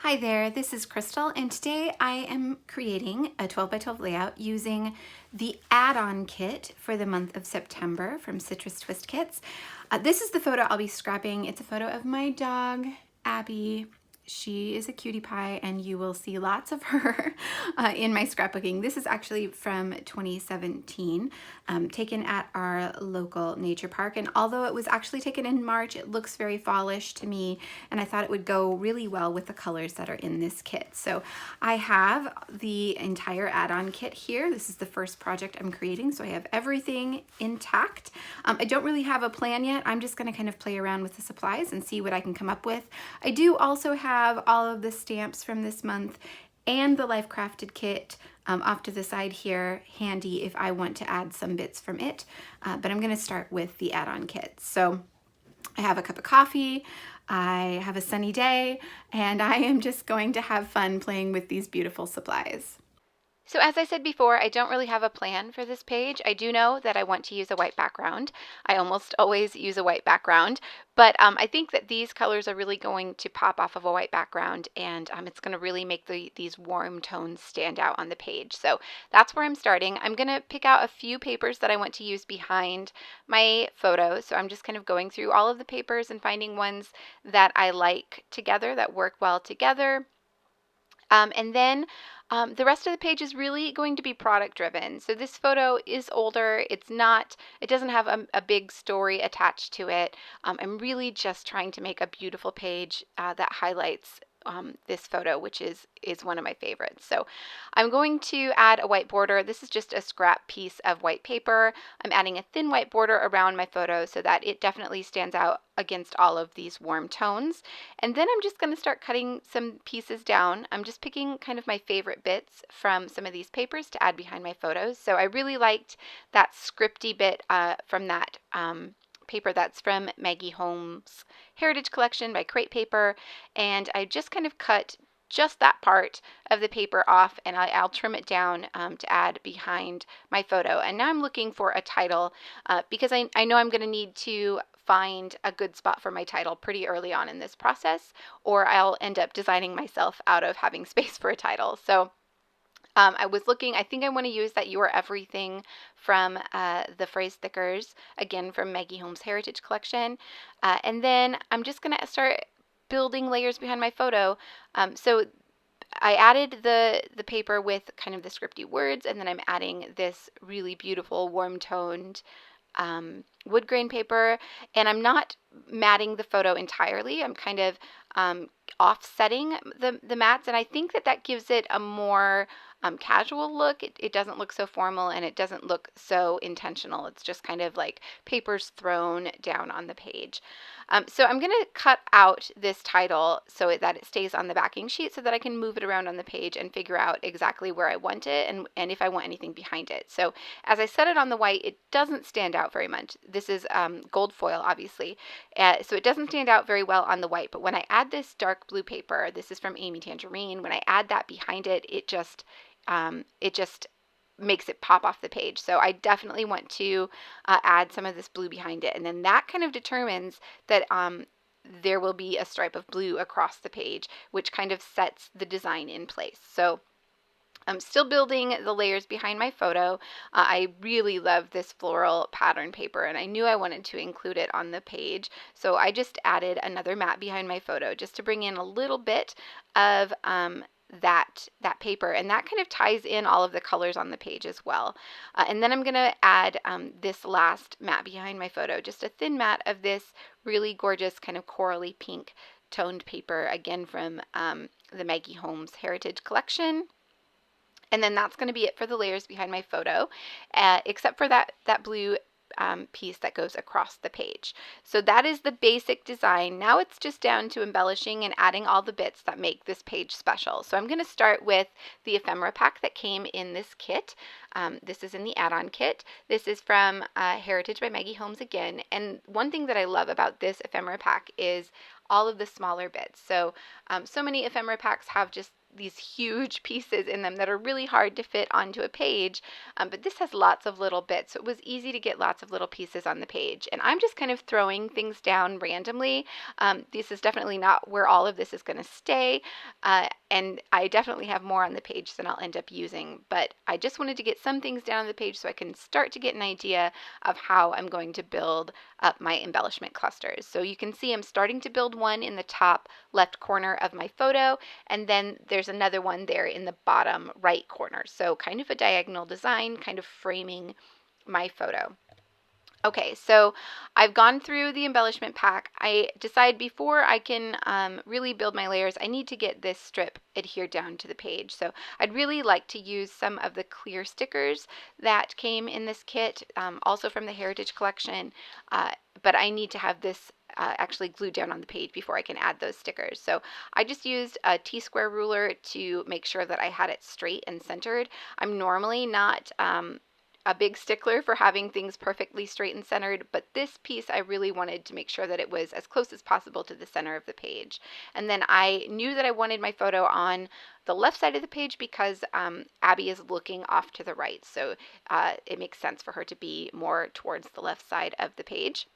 Hi there, this is Krystal, and today I am creating a 12 by 12 layout using the add-on kit for the month of September from Citrus Twist Kits. This is the photo I'll be scrapping. It's a photo of my dog, Abby. She is a cutie pie, and you will see lots of her in my scrapbooking. This is actually from 2017, taken at our local nature park. And although it was actually taken in March, it looks very fallish to me, and I thought it would go really well with the colors that are in this kit. So I have the entire add-on kit here. This is the first project I'm creating, so I have everything intact. I don't really have a plan yet. I'm just going to kind of play around with the supplies and see what I can come up with. I do also have all of the stamps from this month and the Life Crafted kit off to the side here, handy if I want to add some bits from it. But I'm going to start with the add-on kit. So I have a cup of coffee, I have a sunny day, and I am just going to have fun playing with these beautiful supplies. So as I said before, I don't really have a plan for this page. I do know that I want to use a white background. I almost always use a white background, but I think that these colors are really going to pop off of a white background, and it's going to really make these warm tones stand out on the page. So that's where I'm starting. I'm going to pick out a few papers that I want to use behind my photo. So I'm just kind of going through all of the papers and finding ones that I like together, that work well together. And then the rest of the page is really going to be product driven. So this photo is older. It doesn't have a big story attached to it. I'm really just trying to make a beautiful page that highlights this photo, which is one of my favorites. So I'm going to add a white border. This is just a scrap piece of white paper. I'm adding a thin white border around my photo so that it definitely stands out against all of these warm tones. And then I'm just going to start cutting some pieces down. I'm just picking kind of my favorite bits from some of these papers to add behind my photos. So I really liked that scripty bit from that paper that's from Maggie Holmes' Heritage Collection by Crate Paper, and I just kind of cut just that part of the paper off, and I'll trim it down to add behind my photo. And now I'm looking for a title because I know I'm going to need to find a good spot for my title pretty early on in this process, or I'll end up designing myself out of having space for a title. So I was looking, I think I want to use that You Are Everything from the Phrase Stickers, again from Maggie Holmes' Heritage Collection. And then I'm just going to start building layers behind my photo. So I added the paper with kind of the scripty words, and then I'm adding this really beautiful warm toned wood grain paper, and I'm not matting the photo entirely. I'm kind of offsetting the mats, and I think that gives it a more casual look. It doesn't look so formal, and it doesn't look so intentional. It's just kind of like papers thrown down on the page. So I'm going to cut out this title so that it stays on the backing sheet so that I can move it around on the page and figure out exactly where I want it and if I want anything behind it. So as I set it on the white, it doesn't stand out very much. This is gold foil, obviously, so it doesn't stand out very well on the white. But when I add this dark blue paper, this is from Amy Tangerine, when I add that behind it, it just makes it pop off the page. So I definitely want to add some of this blue behind it, and then that kind of determines that there will be a stripe of blue across the page, which kind of sets the design in place. So I'm still building the layers behind my photo. I really love this floral pattern paper, and I knew I wanted to include it on the page. So I just added another mat behind my photo just to bring in a little bit of that paper, and that kind of ties in all of the colors on the page as well. And then I'm going to add this last mat behind my photo, just a thin mat of this really gorgeous kind of corally pink toned paper, again from the Maggie Holmes Heritage Collection. And then that's going to be it for the layers behind my photo, except for that blue piece that goes across the page. So that is the basic design. Now it's just down to embellishing and adding all the bits that make this page special. So I'm going to start with the ephemera pack that came in this kit. This is in the add-on kit. This is from Heritage by Maggie Holmes again. And one thing that I love about this ephemera pack is all of the smaller bits. So many ephemera packs have just these huge pieces in them that are really hard to fit onto a page, but this has lots of little bits, so it was easy to get lots of little pieces on the page. And I'm just kind of throwing things down randomly. This is definitely not where all of this is going to stay, and I definitely have more on the page than I'll end up using, but I just wanted to get some things down on the page so I can start to get an idea of how I'm going to build up my embellishment clusters. So you can see I'm starting to build one in the top left corner of my photo, and then there's another one there in the bottom right corner. So kind of a diagonal design, kind of framing my photo. Okay, so I've gone through the embellishment pack. I decide before I can really build my layers, I need to get this strip adhered down to the page. So I'd really like to use some of the clear stickers that came in this kit, also from the Heritage Collection, but I need to have this actually glued down on the page before I can add those stickers. So I just used a T-square ruler to make sure that I had it straight and centered. I'm normally not a big stickler for having things perfectly straight and centered, but this piece I really wanted to make sure that it was as close as possible to the center of the page. And then I knew that I wanted my photo on the left side of the page because Abby is looking off to the right, so it makes sense for her to be more towards the left side of the page.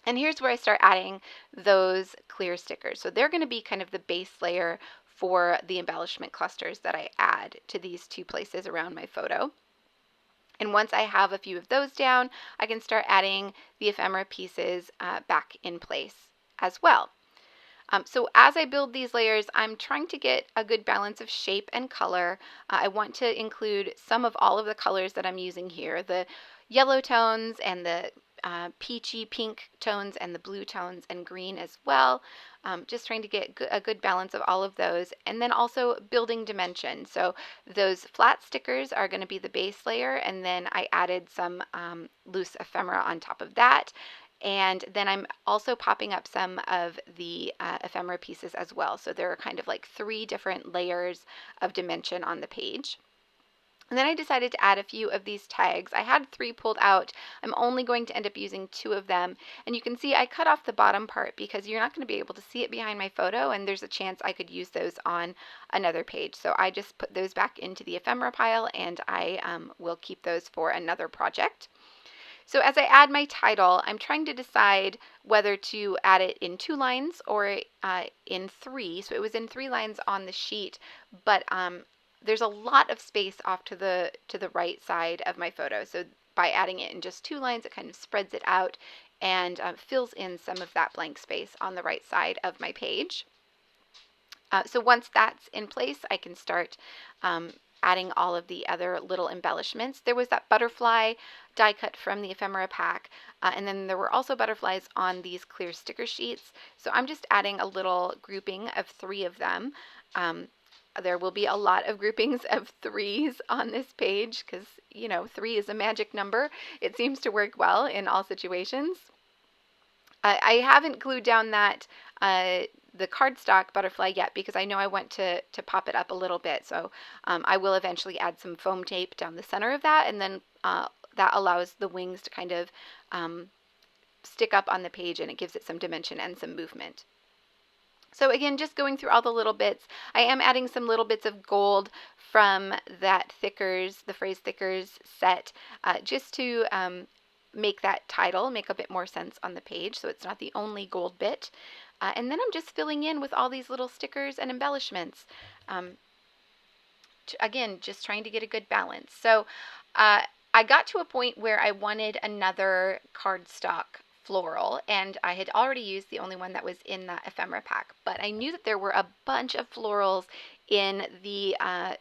And here's where I start adding those clear stickers. So they're going to be kind of the base layer for the embellishment clusters that I add to these two places around my photo. And once I have a few of those down, I can start adding the ephemera pieces back in place as well. So as I build these layers, I'm trying to get a good balance of shape and color. I want to include some of all of the colors that I'm using here, the yellow tones and the peachy pink tones and the blue tones and green as well. Just trying to get a good balance of all of those, and then also building dimension. So those flat stickers are going to be the base layer, and then I added some loose ephemera on top of that. And then I'm also popping up some of the ephemera pieces as well. So there are kind of like 3 different layers of dimension on the page. And then I decided to add a few of these tags. I had 3 pulled out. I'm only going to end up using 2 of them. And you can see I cut off the bottom part because you're not going to be able to see it behind my photo, and there's a chance I could use those on another page. So I just put those back into the ephemera pile, and I will keep those for another project. So as I add my title, I'm trying to decide whether to add it in 2 lines or in 3. So it was in 3 lines on the sheet, but there's a lot of space off to the right side of my photo. So by adding it in just 2 lines, it kind of spreads it out and fills in some of that blank space on the right side of my page. So once that's in place, I can start adding all of the other little embellishments. There was that butterfly die cut from the ephemera pack, and then there were also butterflies on these clear sticker sheets. So I'm just adding a little grouping of 3 of them. There will be a lot of groupings of 3s on this page because, you know, 3 is a magic number. It seems to work well in all situations. I haven't glued down that the cardstock butterfly yet because I know I want to pop it up a little bit. So I will eventually add some foam tape down the center of that, and then that allows the wings to kind of stick up on the page, and it gives it some dimension and some movement. So again, just going through all the little bits, I am adding some little bits of gold from that Thickers, the Phrase Thickers set, just to make that title make a bit more sense on the page, so it's not the only gold bit. And then I'm just filling in with all these little stickers and embellishments. Again, just trying to get a good balance. So I got to a point where I wanted another cardstock floral, and I had already used the only one that was in that ephemera pack, but I knew that there were a bunch of florals in the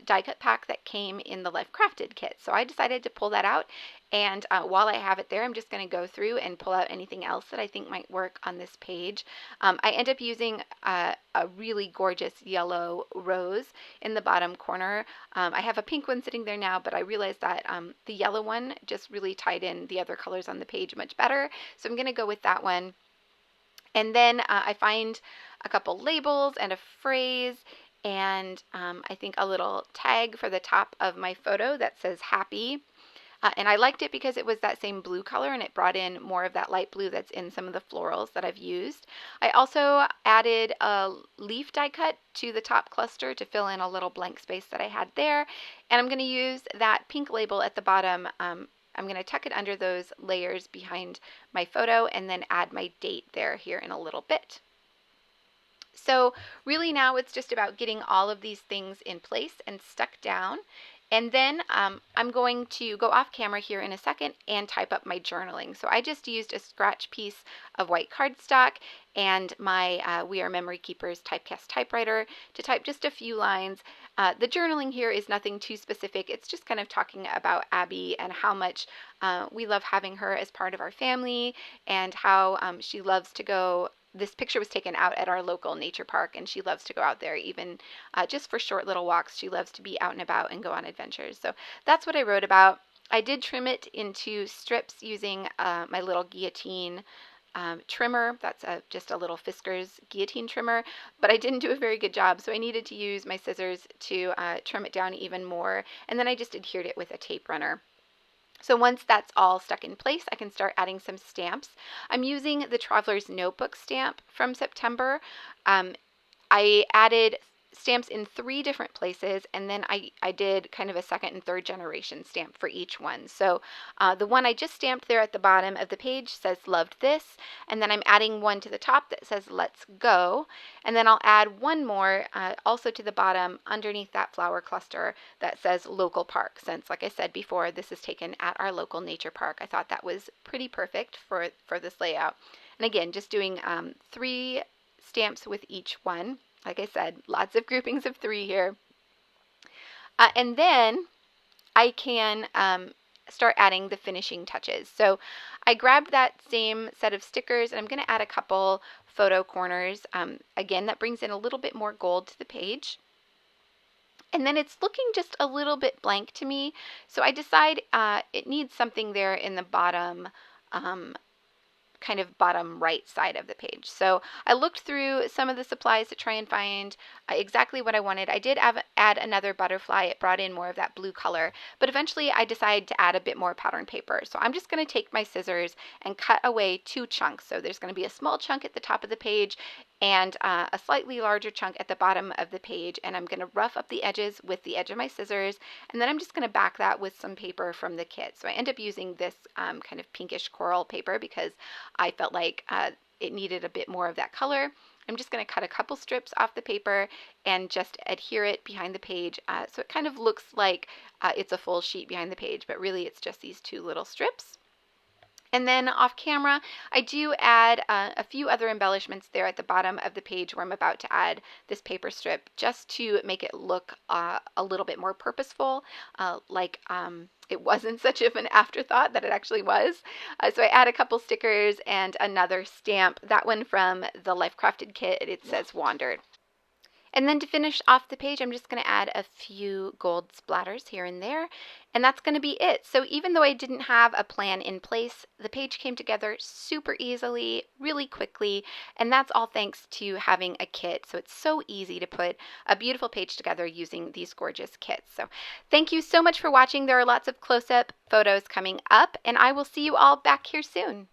die cut pack that came in the Life Crafted kit. So I decided to pull that out, and while I have it there, I'm just going to go through and pull out anything else that I think might work on this page. I end up using a really gorgeous yellow rose in the bottom corner. I have a pink one sitting there now, but I realized that the yellow one just really tied in the other colors on the page much better, so I'm going to go with that one. And then I find a couple labels and a phrase, and I think a little tag for the top of my photo that says happy. and I liked it because it was that same blue color and it brought in more of that light blue that's in some of the florals that I've used. I also added a leaf die cut to the top cluster to fill in a little blank space that I had there, and I'm going to use that pink label at the bottom. I'm going to tuck it under those layers behind my photo and then add my date there here in a little bit. So really now it's just about getting all of these things in place and stuck down. And then I'm going to go off camera here in a second and type up my journaling. So I just used a scratch piece of white cardstock and my We Are Memory Keepers typecast typewriter to type just a few lines. The journaling here is nothing too specific. It's just kind of talking about Abby and how much we love having her as part of our family, and how she loves to go. This picture was taken out at our local nature park, and she loves to go out there even just for short little walks. She loves to be out and about and go on adventures. So that's what I wrote about. I did trim it into strips using my little guillotine trimmer. That's just a little Fisker's guillotine trimmer, but I didn't do a very good job, so I needed to use my scissors to trim it down even more, and then I just adhered it with a tape runner. So once that's all stuck in place, I can start adding some stamps. I'm using the Traveler's Notebook stamp from September. I added stamps in 3 different places, and then I did kind of a second and third generation stamp for each one. So the one I just stamped there at the bottom of the page says loved this, and then I'm adding one to the top that says let's go, and then I'll add one more also to the bottom underneath that flower cluster that says local park, since like I said before, this is taken at our local nature park. I thought that was pretty perfect for this layout. And again, just doing 3 stamps with each one. Like I said, lots of groupings of 3 here. And then I can start adding the finishing touches. So I grabbed that same set of stickers, and I'm going to add a couple photo corners. Again, that brings in a little bit more gold to the page. And then it's looking just a little bit blank to me, so I decide it needs something there in the bottom kind of bottom right side of the page. So I looked through some of the supplies to try and find exactly what I wanted. I did add another butterfly. It brought in more of that blue color, but eventually I decided to add a bit more pattern paper. So I'm just going to take my scissors and cut away 2 chunks. So there's going to be a small chunk at the top of the page and a slightly larger chunk at the bottom of the page, and I'm going to rough up the edges with the edge of my scissors, and then I'm just going to back that with some paper from the kit. So I end up using this kind of pinkish coral paper because I felt like it needed a bit more of that color. I'm just going to cut a couple strips off the paper and just adhere it behind the page, so it kind of looks like it's a full sheet behind the page, but really it's just these 2 little strips. And then off camera, I do add a few other embellishments there at the bottom of the page where I'm about to add this paper strip, just to make it look a little bit more purposeful, like it wasn't such of an afterthought that it actually was. So I add a couple stickers and another stamp, that one from the Life Crafted kit. It says Wandered. And then to finish off the page, I'm just going to add a few gold splatters here and there, and that's going to be it. So even though I didn't have a plan in place, the page came together super easily, really quickly, and that's all thanks to having a kit. So it's so easy to put a beautiful page together using these gorgeous kits. So thank you so much for watching. There are lots of close-up photos coming up, and I will see you all back here soon.